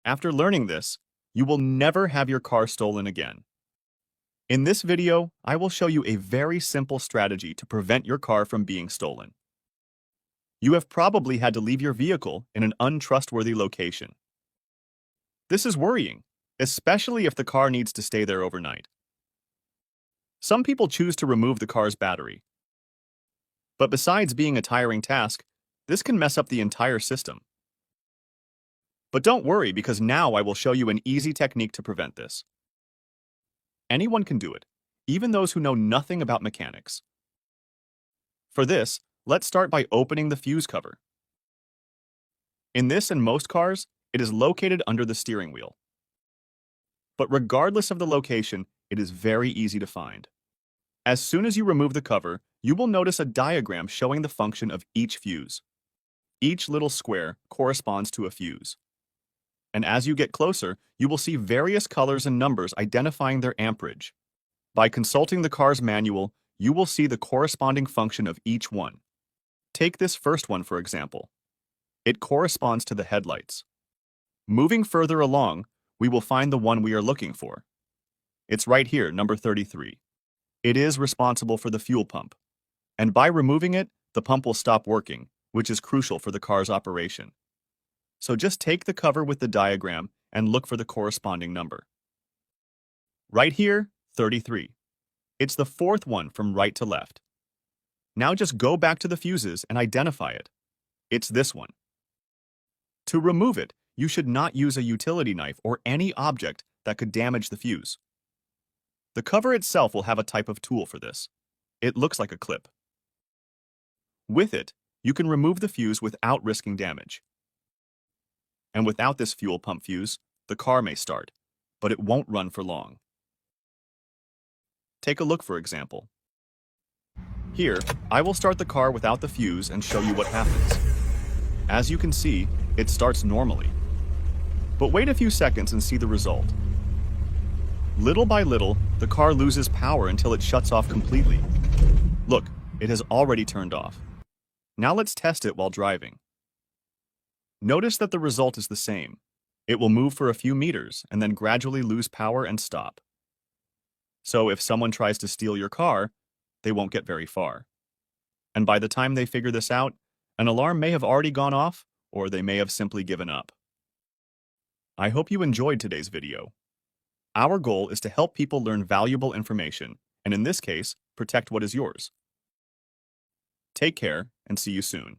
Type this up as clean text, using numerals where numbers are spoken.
After learning this, you will never have your car stolen again. In this video, I will show you a very simple strategy to prevent your car from being stolen. You have probably had to leave your vehicle in an untrustworthy location. This is worrying, especially if the car needs to stay there overnight. Some people choose to remove the car's battery. But besides being a tiring task, this can mess up the entire system. But don't worry, because now I will show you an easy technique to prevent this. Anyone can do it, even those who know nothing about mechanics. For this, let's start by opening the fuse cover. In this and most cars, it is located under the steering wheel. But regardless of the location, it is very easy to find. As soon as you remove the cover, you will notice a diagram showing the function of each fuse. Each little square corresponds to a fuse. And as you get closer, you will see various colors and numbers identifying their amperage. By consulting the car's manual, you will see the corresponding function of each one. Take this first one, for example. It corresponds to the headlights. Moving further along, we will find the one we are looking for. It's right here, number 33. It is responsible for the fuel pump. And by removing it, the pump will stop working, which is crucial for the car's operation. So just take the cover with the diagram and look for the corresponding number. Right here, 33. It's the fourth one from right to left. Now just go back to the fuses and identify it. It's this one. To remove it, you should not use a utility knife or any object that could damage the fuse. The cover itself will have a type of tool for this. It looks like a clip. With it, you can remove the fuse without risking damage. And without this fuel pump fuse, the car may start, but it won't run for long. Take a look, for example. Here, I will start the car without the fuse and show you what happens. As you can see, it starts normally. But wait a few seconds and see the result. Little by little, the car loses power until it shuts off completely. Look, it has already turned off. Now let's test it while driving. Notice that the result is the same. It will move for a few meters and then gradually lose power and stop. So if someone tries to steal your car, they won't get very far. And by the time they figure this out, an alarm may have already gone off, or they may have simply given up. I hope you enjoyed today's video. Our goal is to help people learn valuable information, and in this case, protect what is yours. Take care, and see you soon.